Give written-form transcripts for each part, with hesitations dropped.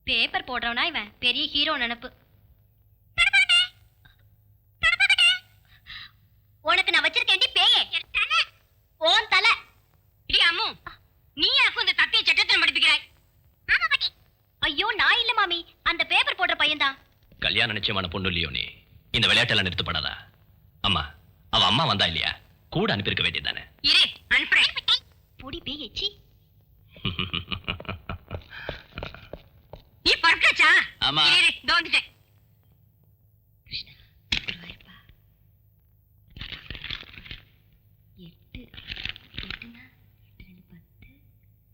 Paper போடுறவனா இவன் பெரிய hero நினைப்பு. உனக்கு நான் வச்சிருக்கேன் பேயே ஓன் தலை. இடி அம்மு, நீ எனக்கு இந்த தத்திய சட்டத்தில் மடிப்பிக்கிறாய். ஐயோ நான் இல்ல மாமி, அந்த பேப்பர் போடுற பையன்தான். கல்யாண நிச்சயமான பொண்ணு இல்லையோ நீ? இந்த விளையாட்டெல்லாம் நிறுத்தப்படாதா? அம்மா, அவ அம்மா வந்தா இல்லையா? கூட அனுப்பியிருக்க வேண்டியதானே. இரு அனுப்புறேன். பொடி பேயச்சி. நீ பறக்கச்சா? ஆமா. இரு இதோ வந்துட்டேன். கிருஷ்ணா குருவாயிருப்பா. 8 8னா 8 2 10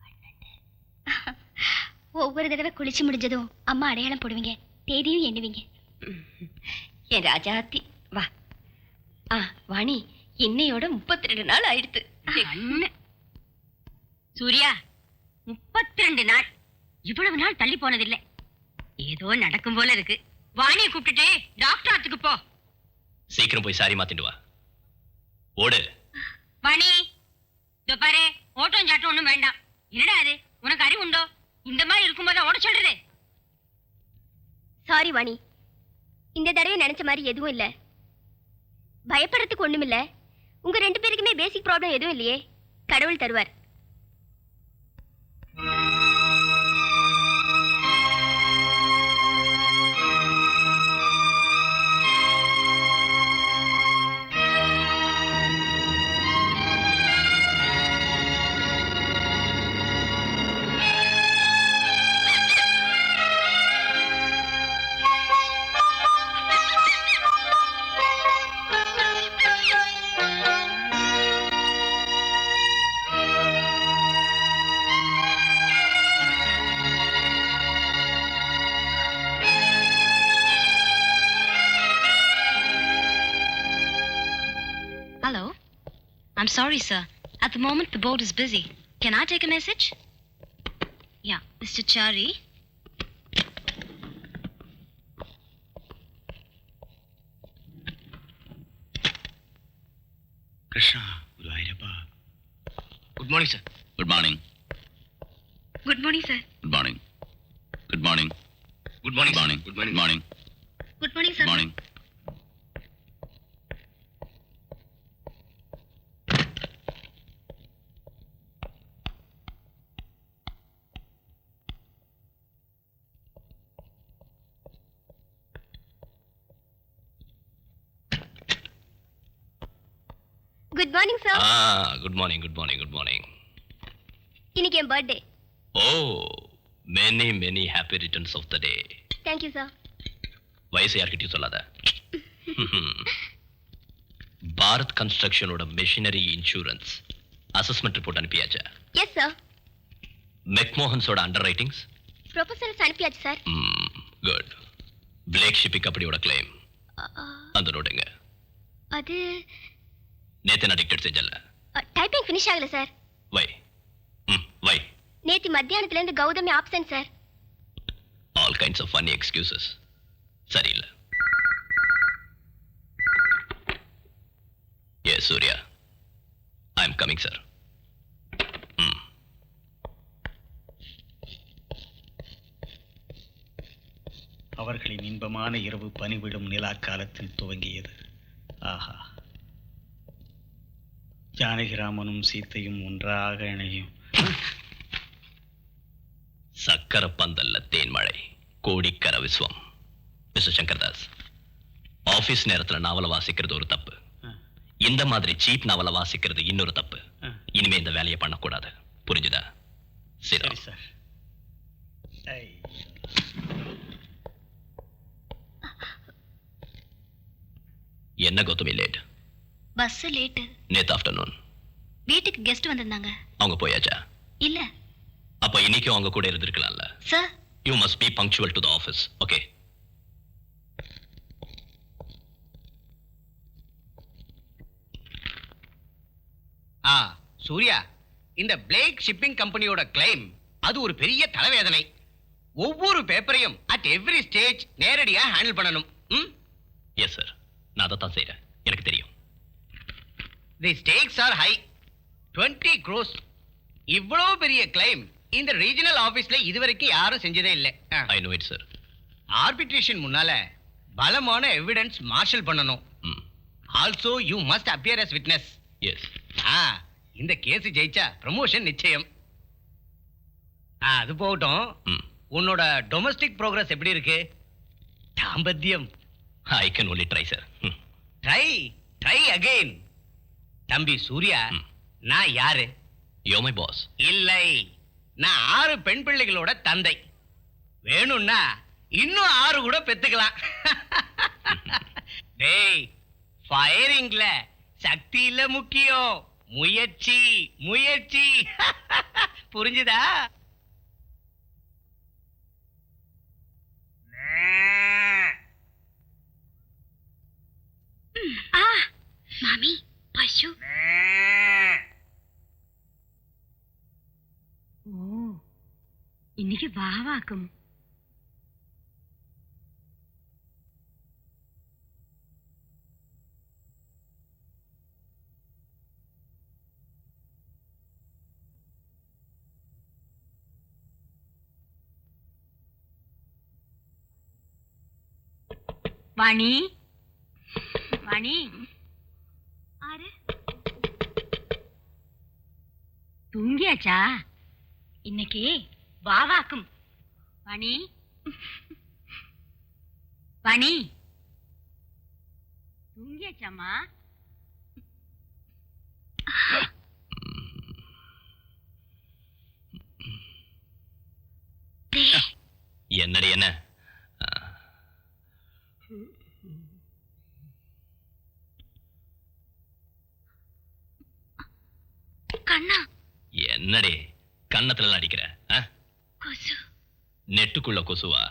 12. ஒவ்வொரு தடவை குளிச்சு முடிஞ்சதும் அம்மா அடையாளம் போடுவீங்க, தேதியும் எண்ணுவீங்க. என் ராஜாத்தி வா. வாணி, இன்னையோட 32 நாள் ஆயிடுத்து. சூர்யா, 32 நாள் இவ்வளவு நாள் தள்ளி போனதில்லை. ஏதோ நடக்கும் போல இருக்கு. வாணியை கூப்பிட்டுட்டு டாக்டர் ஆத்துக்கு போ. சீக்கிரம் போய் சாரி மாத்திட்டு வா. ஓடு வாணி. இதோ பாரு, ஓட்டம் சாட்டம் ஒண்ணும் வேண்டாம். என்னடா அது, உனக்கு அறிவு உண்டோ? இந்த மாதிரி இருக்கும்போது ஓட சொல்றது. சாரி வாணி, இந்த தடவை நினைச்ச மாதிரி எதுவும் இல்ல. பயப்படுறதுக்கு ஒண்ணும் இல்ல. உங்க 2 பேருக்குமே பேசிக் ப்ராப்ளம் எதுவும் இல்லையே. கடவுள் தருவார். Hello. I'm sorry, sir. At the moment, the board is busy. Can I take a message? Yeah, Mr. Chari. Krishna, Guruvayurappa. Good morning, sir. Good morning. Good morning, sir. Good morning. Good morning. Good morning. Good morning. Good good morning. Morning. Good morning, sir. Good morning. Good morning sir. Good morning. Good morning. Good morning. இன்னைக்கு என் birthday. O, many many happy returns of the day. Thank you sir. வயசு யார்கிட்டயும் சொல்லாத. Bharat கன்ஸ்ட்ரக்ஷனோட machinery insurance assessment report அனுப்பியாச்சா? Yes sir. மெக்மோகன்ஸோட under writings? Proposals அனுப்பியாச்சு sir. Good. Plague shipping கம்பெனியோட claim அந்த நோட்டுங்க. அது நேத்து நான் டிக்டேட் செஞ்சல. டைப்பிங் ஃபினிஷ் ஆகல சார். வை. வை. நேத்து மத்தியானத்துல இருந்து Gautami absent sir. All kinds of funny excuses. சரியில்ல. Yes Surya, I am coming sir. அவர்களின் இன்பமான இரவு பனிவிடும் நிலா காலத்தில் துவங்கியது. ஆஹா, ஜானகிராமனும் சீத்தையும் ஒன்றாக இணையும். சக்கர பந்தல்ல தேன்மழை, கோடிக்கர விஸ்வம். மிஸ்டர் சங்கர்தாஸ், ஆபீஸ் நேரத்துல நாவல வாசிக்கிறது ஒரு தப்பு. இந்த மாதிரி சீப் நாவல வாசிக்கிறது இன்னொரு தப்பு. இனிமே இந்த வேலையை பண்ணக்கூடாது, புரிஞ்சுதா? சரி சார். என்ன கௌதமி லேட்? Bus late. நேத்து ஆஃப்டர்நூன் வீட்டுக்கு கெஸ்ட் வந்திருந்தாங்க. அவங்க போயாச்சா? இல்ல. அப்ப இன்னைக்கும் அவங்க கூட இருந்திருக்கலாம்ல. Sir, you must be punctual to the office. Okay? Surya, இந்த பிளேக் ஷிப்பிங் கம்பெனியோட கிளைம் அது ஒரு பெரிய தலைவேதனை. ஒவ்வொரு பேப்பரையும் அட் எவ்ரி ஸ்டேஜ் நேரடியா ஹேண்டில் பண்ணணும். எஸ் சார், நான் அதை தான் செய்றேன், எனக்கு தெரியும். தி ஸ்டேக்ஸ் ஆர் ஹை. 20 crores. இவ்வளவு பெரிய கிளைம் இந்த ரீஜனல் ஆபீஸ்ல இதுவரைக்கும் யாரும் செஞ்சதே இல்ல. I know it sir. Arbitration முன்னால பலமான எவிடன்ஸ் மார்ஷல் பண்ணணும். Also you must appear as witness. Yes. இந்த கேஸ் ஜெயிச்சா ப்ரமோஷன் நிச்சயம். அது போகட்டும். உன்னோட டொமஸ்டிக் ப்ரோக்ரஸ் எப்படி இருக்கு? தாம்பத்தியம். I can only try sir. Try again. தம்பி சூர்யா, நான் யாரு? You my boss. இல்லை, நான் 6 பெண் பிள்ளைகளோட தந்தை. வேணும்னா இன்னும் 6 கூட பெத்துக்கலாம். டேய், ஃபயரிங்ல சக்தி இல்ல முக்கியம், முயற்சி முயற்சி. புரிஞ்சுதா? மாமி பசு. ஓ, இன்னைக்கு வாவாக்கும். வாணி, வாணி, ஆறு தூங்கியாச்சா? இன்னைக்கு வாவாக்கும். வாணி, வாணி, தூங்கியாச்சாமா? என்னடி என்ன? கண்ணா, என்னடி கன்னத்துல அடிக்கிற? கொசு. நெட்டுக்குள்ள கொசுவா?